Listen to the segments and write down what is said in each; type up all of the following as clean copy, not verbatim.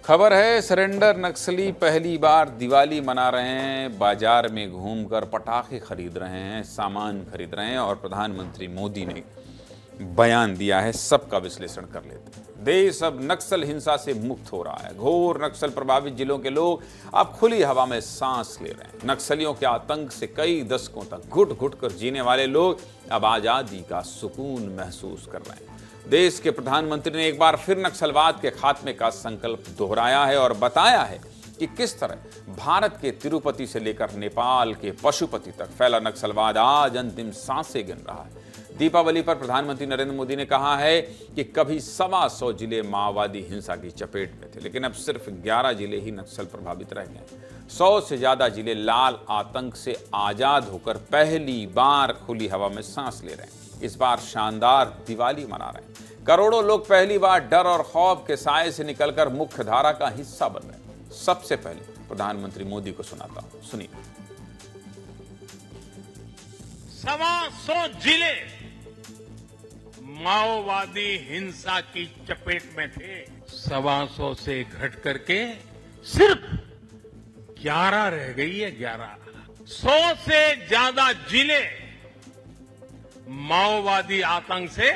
खबर है सरेंडर नक्सली पहली बार दिवाली मना रहे हैं, बाजार में घूमकर पटाखे खरीद रहे हैं, सामान खरीद रहे हैं और प्रधानमंत्री मोदी ने बयान दिया है। सबका विश्लेषण कर लेते हैं। देश अब नक्सल हिंसा से मुक्त हो रहा है। घोर नक्सल प्रभावित जिलों के लोग अब खुली हवा में सांस ले रहे हैं। नक्सलियों के आतंक से कई दशकों तक घुट घुट कर जीने वाले लोग अब आजादी का सुकून महसूस कर रहे हैं। देश के प्रधानमंत्री ने एक बार फिर नक्सलवाद के खात्मे का संकल्प दोहराया है और बताया है कि किस तरह भारत के तिरुपति से लेकर नेपाल के पशुपति तक फैला नक्सलवाद आज अंतिम सांसें गिन रहा है। दीपावली पर प्रधानमंत्री नरेंद्र मोदी ने कहा है कि कभी 125 जिले माओवादी हिंसा की चपेट में थे, लेकिन अब सिर्फ 11 जिले ही नक्सल प्रभावित रह गए। 100 से ज्यादा जिले लाल आतंक से आजाद होकर पहली बार खुली हवा में सांस ले रहे हैं। इस बार शानदार दिवाली मना रहे हैं। करोड़ों लोग पहली बार डर और खौफ के साए से निकलकर मुख्य धारा का हिस्सा बन रहे हैं। सबसे पहले प्रधानमंत्री मोदी को सुनाता हूं, सुनिए। 125 जिले माओवादी हिंसा की चपेट में थे। 125 से घट करके सिर्फ 11 रह गई है। 100 से ज्यादा जिले माओवादी आतंक से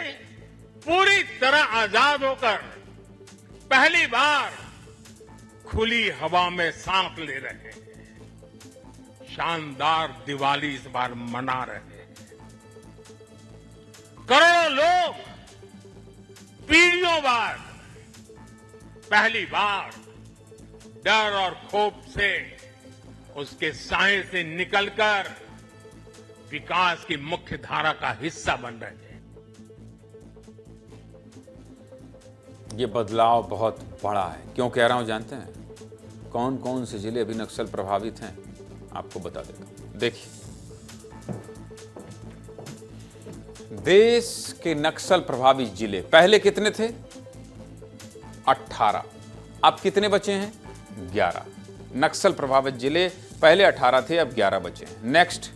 पूरी तरह आजाद होकर पहली बार खुली हवा में सांस ले रहे हैं। शानदार दिवाली इस बार मना रहे हैं। करोड़ों लोग पीढ़ियों बाद पहली बार डर और खौफ से उसके साए से निकलकर विकास की मुख्य धारा का हिस्सा बन रहे हैं। ये बदलाव बहुत बड़ा है। क्यों कह रहा हूं जानते हैं? कौन कौन से जिले अभी नक्सल प्रभावित हैं आपको बता देता हूं। देखिए, देश के नक्सल प्रभावित जिले पहले कितने थे? 18। अब कितने बचे हैं? 11। नक्सल प्रभावित जिले पहले 18 थे, अब 11 बचे हैं। नेक्स्ट,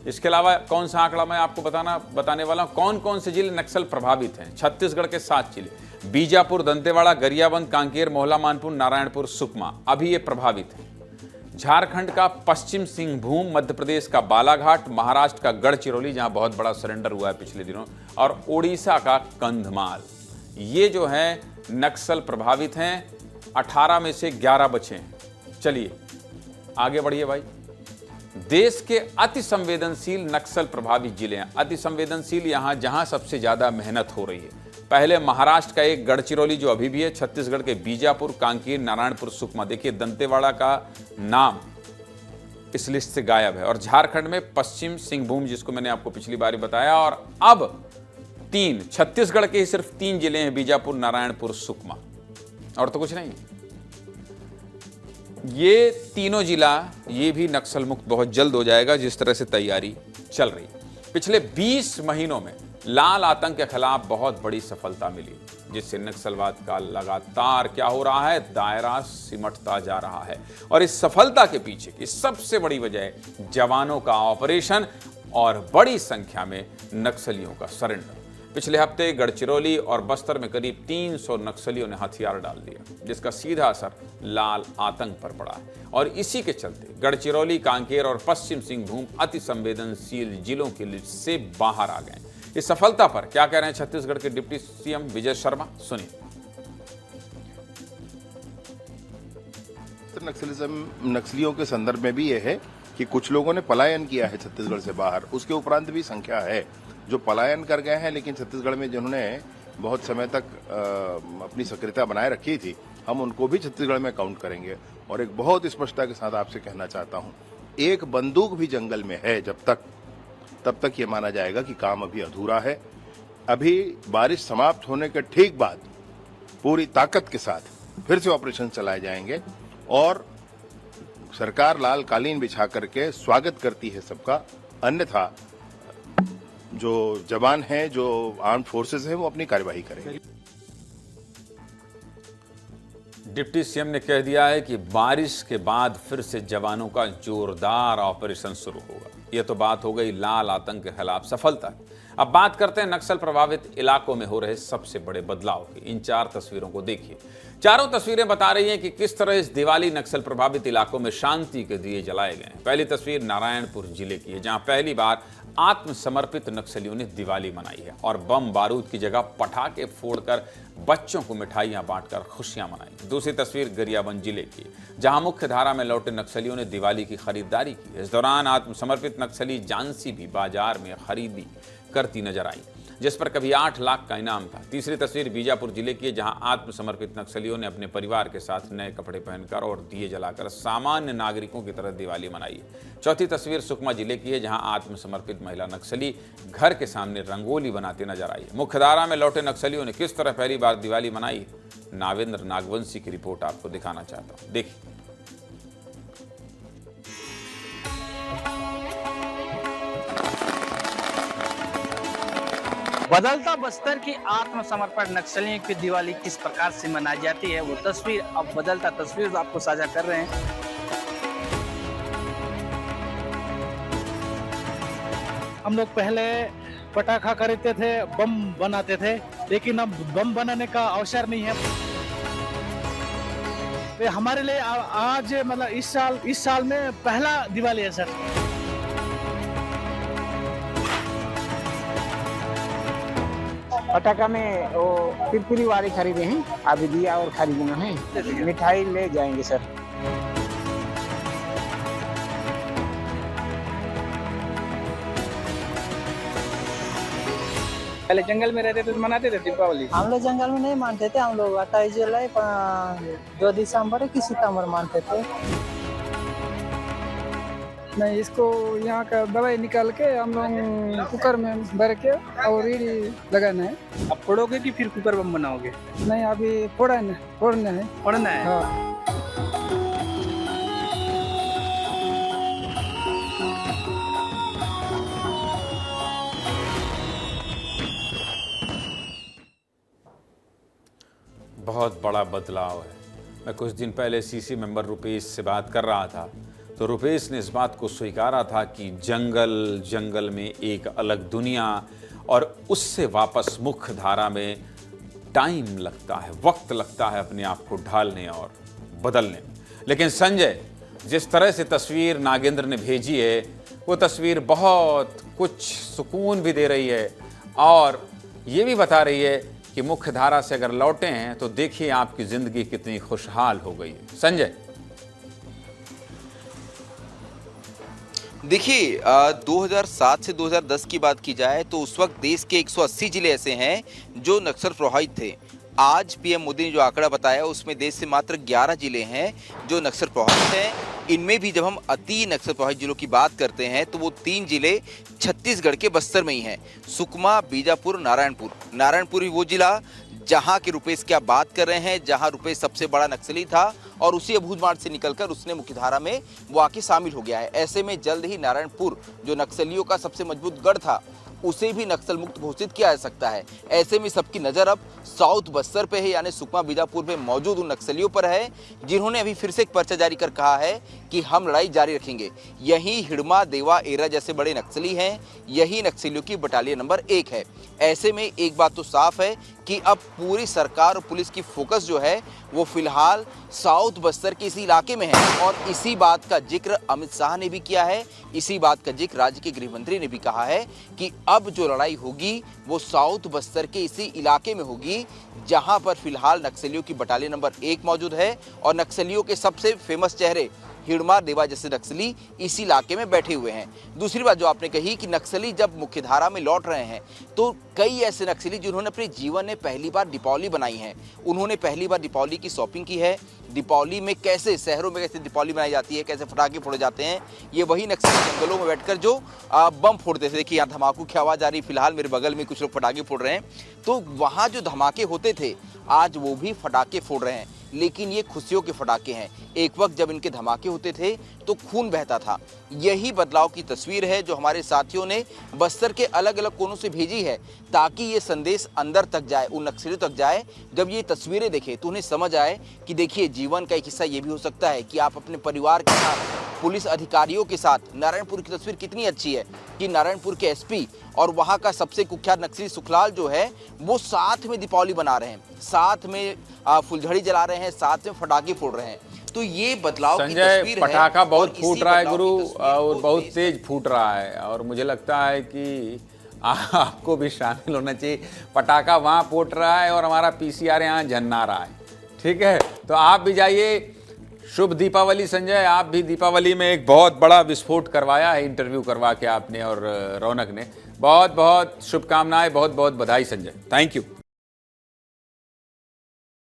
इसके अलावा कौन सा आंकड़ा मैं आपको बताने वाला हूं। कौन कौन से जिले नक्सल प्रभावित हैं? छत्तीसगढ़ के 7 जिले, बीजापुर, दंतेवाड़ा, गरियाबंद, कांकेर, मोहला मानपुर, नारायणपुर, सुकमा, अभी ये प्रभावित हैं। झारखंड का पश्चिम सिंहभूम, मध्य प्रदेश का बालाघाट, महाराष्ट्र का गढ़चिरौली जहां बहुत बड़ा सरेंडर हुआ है पिछले दिनों, और ओडिशा का कंधमाल, ये जो है नक्सल प्रभावित हैं। 18 में से 11 बचे हैं। चलिए आगे बढ़िए भाई। देश के अति संवेदनशील नक्सल प्रभावित जिले हैं। अति संवेदनशील यहां जहां सबसे ज्यादा मेहनत हो रही है। पहले महाराष्ट्र का एक गढ़चिरौली जो अभी भी है, छत्तीसगढ़ के बीजापुर, कांकेर, नारायणपुर, सुकमा, देखिए दंतेवाड़ा का नाम इस लिस्ट से गायब है, और झारखंड में पश्चिम सिंहभूम जिसको मैंने आपको पिछली बार बताया, और अब 3 छत्तीसगढ़ के ही सिर्फ 3 जिले हैं, बीजापुर, नारायणपुर, सुकमा, और तो कुछ नहीं। ये तीनों जिला ये भी नक्सल मुक्त बहुत जल्द हो जाएगा, जिस तरह से तैयारी चल रही है। पिछले 20 महीनों में लाल आतंक के खिलाफ बहुत बड़ी सफलता मिली, जिससे नक्सलवाद का लगातार क्या हो रहा है? दायरा सिमटता जा रहा है। और इस सफलता के पीछे की सबसे बड़ी वजह है जवानों का ऑपरेशन और बड़ी संख्या में नक्सलियों का सरेंडर। पिछले हफ्ते गढ़चिरौली और बस्तर में करीब 300 नक्सलियों ने हथियार डाल दिया, जिसका सीधा असर लाल आतंक पर पड़ा है। और इसी के चलते गढ़चिरौली, कांकेर और पश्चिम सिंहभूम अति संवेदनशील जिलों की लिस्ट से बाहर आ गए। इस सफलता पर क्या कह रहे हैं छत्तीसगढ़ के डिप्टी सीएम विजय शर्मा, सुनिए। नक्सलियों के संदर्भ में भी यह है कि कुछ लोगों ने पलायन किया है छत्तीसगढ़ से बाहर। उसके उपरांत भी संख्या है जो पलायन कर गए हैं, लेकिन छत्तीसगढ़ में जिन्होंने बहुत समय तक अपनी सक्रियता बनाए रखी थी, हम उनको भी छत्तीसगढ़ में काउंट करेंगे। और एक बहुत स्पष्टता के साथ आपसे कहना चाहता हूं, एक बंदूक भी जंगल में है तब तक ये माना जाएगा कि काम अभी अधूरा है। अभी बारिश समाप्त होने के ठीक बाद पूरी ताकत के साथ फिर से ऑपरेशन चलाए जाएंगे, और सरकार लाल कालीन बिछा करके स्वागत करती है सबका। अन्यथा जो जवान हैं, जो आर्म्ड फोर्सेस हैं, वो अपनी कार्यवाही करेंगे। डिप्टी सीएम ने कह दिया है कि बारिश के बाद फिर से जवानों का जोरदार ऑपरेशन शुरू होगा। यह तो बात हो गई लाल आतंक के खिलाफ सफलता। अब बात करते हैं नक्सल प्रभावित इलाकों में हो रहे सबसे बड़े बदलाव की। इन 4 तस्वीरों को देखिए। चारों तस्वीरें बता रही हैं कि किस तरह इस दिवाली नक्सल प्रभावित इलाकों में शांति के दिए जलाए गए हैं। पहली तस्वीर नारायणपुर जिले की है, जहां पहली बार आत्मसमर्पित नक्सलियों ने दिवाली मनाई है और बम बारूद की जगह पटाखे फोड़कर बच्चों को मिठाइयां बांटकर खुशियां मनाई। दूसरी तस्वीर गरियाबंद जिले की, जहां मुख्य धारा में लौटे नक्सलियों ने दिवाली की खरीदारी की। इस दौरान आत्मसमर्पित नक्सली जानसी भी बाजार में खरीदी करती नजर आई, जिस पर कभी 8 लाख का इनाम था। तीसरी तस्वीर बीजापुर जिले की है, जहां आत्मसमर्पित नक्सलियों ने अपने परिवार के साथ नए कपड़े पहनकर और दिए जलाकर सामान्य नागरिकों की तरह दिवाली मनाई है। चौथी तस्वीर सुकमा जिले की है, जहां आत्मसमर्पित महिला नक्सली घर के सामने रंगोली बनाते नजर आई। मुख्यधारा में लौटे नक्सलियों ने किस तरह पहली बार दिवाली मनाई, नागेंद्र नागवंशी की रिपोर्ट आपको दिखाना चाहता हूं, देखिए। बदलता बस्तर की आत्मसमर्पण नक्सलियों की दिवाली किस प्रकार से मनाई जाती है, वो तस्वीर अब बदलता तस्वीर आपको साझा कर रहे हैं। हम लोग पहले पटाखा खरीदते थे, बम बनाते थे, लेकिन अब बम बनाने का अवसर नहीं है। तो हमारे लिए आज मतलब इस साल में पहला दिवाली है सर। पटाखा में वो पिरपिरी वाली खरीदे हैं, अभी दिया और खरीदना है। मिठाई ले जाएंगे सर। पहले जंगल में रहते थे तो मनाते थे दीपावली। हम लोग जंगल में नहीं मानते थे, हम लोग 28 जुलाई 2 दिसंबर की सितंबर मानते थे। नहीं, इसको यहाँ का दवाई निकाल के हम लोग कुकर में भर के और ईड़ी लगाना है। अब फोड़ोगे कि फिर कुकर बम बनाओगे? नहीं, अभी फोड़ना है। फोड़ना है। हाँ। बहुत बड़ा बदलाव है। मैं कुछ दिन पहले सीसी मेंबर रुपेश से बात कर रहा था, तो रुपेश ने इस बात को स्वीकारा था कि जंगल में एक अलग दुनिया और उससे वापस मुख्य धारा में टाइम लगता है, वक्त लगता है अपने आप को ढालने और बदलने में। लेकिन संजय, जिस तरह से तस्वीर नागेंद्र ने भेजी है, वो तस्वीर बहुत कुछ सुकून भी दे रही है और ये भी बता रही है कि मुख्य धारा से अगर लौटे हैं तो देखिए आपकी जिंदगी कितनी खुशहाल हो गई है। संजय, देखिए 2007 से 2010 की बात की जाए तो उस वक्त देश के 180 जिले ऐसे हैं जो नक्सल प्रभावित थे। आज पीएम मोदी ने जो आंकड़ा बताया उसमें देश से मात्र 11 जिले हैं जो नक्सल प्रभावित हैं। इनमें भी जब हम अति नक्सल प्रभावित जिलों की बात करते हैं तो वो 3 जिले छत्तीसगढ़ के बस्तर में ही हैं, सुकमा, बीजापुर, नारायणपुर। नारायणपुर ही वो जिला जहां के रुपेश की आप बात कर रहे हैं, जहां रुपेश सबसे बड़ा नक्सली था और उसी अबूझ मार्ग से निकलकर उसने मुख्यधारा में वो आके शामिल हो गया है। ऐसे में जल्द ही नारायणपुर जो नक्सलियों का सबसे मजबूत गढ़ था उसे भी नक्सल मुक्त घोषित किया जा सकता है। ऐसे में सबकी नज़र अब साउथ बस्तर पे है, यानी सुकमा बीजापुर में मौजूद उन नक्सलियों पर है जिन्होंने अभी फिर से एक पर्चा जारी कर कहा है कि हम लड़ाई जारी रखेंगे। यही हिड़मा, देवा, एरा जैसे बड़े नक्सली हैं, यही नक्सलियों की बटालियन नंबर 1 है। ऐसे में एक बात तो साफ है कि अब पूरी सरकार और पुलिस की फोकस जो है वो फिलहाल साउथ बस्तर के इसी इलाके में है और इसी बात का जिक्र अमित शाह ने भी किया है, इसी बात का जिक्र राज्य के गृह मंत्री ने भी कहा है कि अब जो लड़ाई होगी वो साउथ बस्तर के इसी इलाके में होगी जहां पर फिलहाल नक्सलियों की बटालियन नंबर 1 मौजूद है और नक्सलियों के सबसे फेमस चेहरे हिड़मा, देवा जैसे नक्सली इसी इलाके में बैठे हुए हैं। दूसरी बात जो आपने कही कि नक्सली जब मुख्यधारा में लौट रहे हैं तो कई ऐसे नक्सली जिन्होंने अपने जीवन में पहली बार दीपावली बनाई है, उन्होंने पहली बार दीपावली की शॉपिंग की है। दीपावली में कैसे शहरों में कैसे दीपावली बनाई जाती है, कैसे पटाखे फोड़े जाते हैं, ये वही नक्सली जंगलों में बैठकर जो बम फोड़ते थे। देखिए यहाँ धमाकों की आवाज़ आ रही, फिलहाल मेरे बगल में कुछ लोग पटाखे फोड़ रहे हैं, तो वहाँ जो धमाके होते थे आज वो भी फटाके फोड़ रहे हैं, लेकिन ये खुशियों के फटाके हैं। एक वक्त जब इनके धमाके होते थे तो खून बहता था। यही बदलाव की तस्वीर है जो हमारे साथियों ने बस्तर के अलग अलग कोनों से भेजी है ताकि ये संदेश अंदर तक जाए, उन नक्सलियों तक जाए। जब ये तस्वीरें देखें तो उन्हें समझ आए कि देखिए जीवन का एक हिस्सा ये भी हो सकता है कि आप अपने परिवार के साथ पुलिस अधिकारियों के साथ नारायणपुर की तस्वीर कितनी अच्छी है कि नारायणपुर के एसपी और वहां का सबसे कुख्यात नक्सली सुखलाल जो है वो साथ में दीपावली बना रहे हैं, साथ में फुलझड़ी जला रहे हैं, साथ में पटाखे फोड़ रहे हैं। तो ये बदलाव की संजय, तस्वीर पटाखा है बहुत और फूट इसी रहा है बदलाव गुरु, की तस्वीर और को बहुत देश तेज फूट रहा है, और मुझे लगता है कि आपको भी शामिल होना चाहिए। पटाखा वहाँ फूट रहा है और हमारा पीसीआर यहाँ झन्ना रहा है, ठीक है? तो आप भी जाइए। शुभ दीपावली संजय, आप भी दीपावली में एक बहुत बड़ा विस्फोट करवाया है, इंटरव्यू करवा के आपने और रौनक ने। बहुत बहुत शुभकामनाएं, बहुत बहुत बधाई संजय, थैंक यू।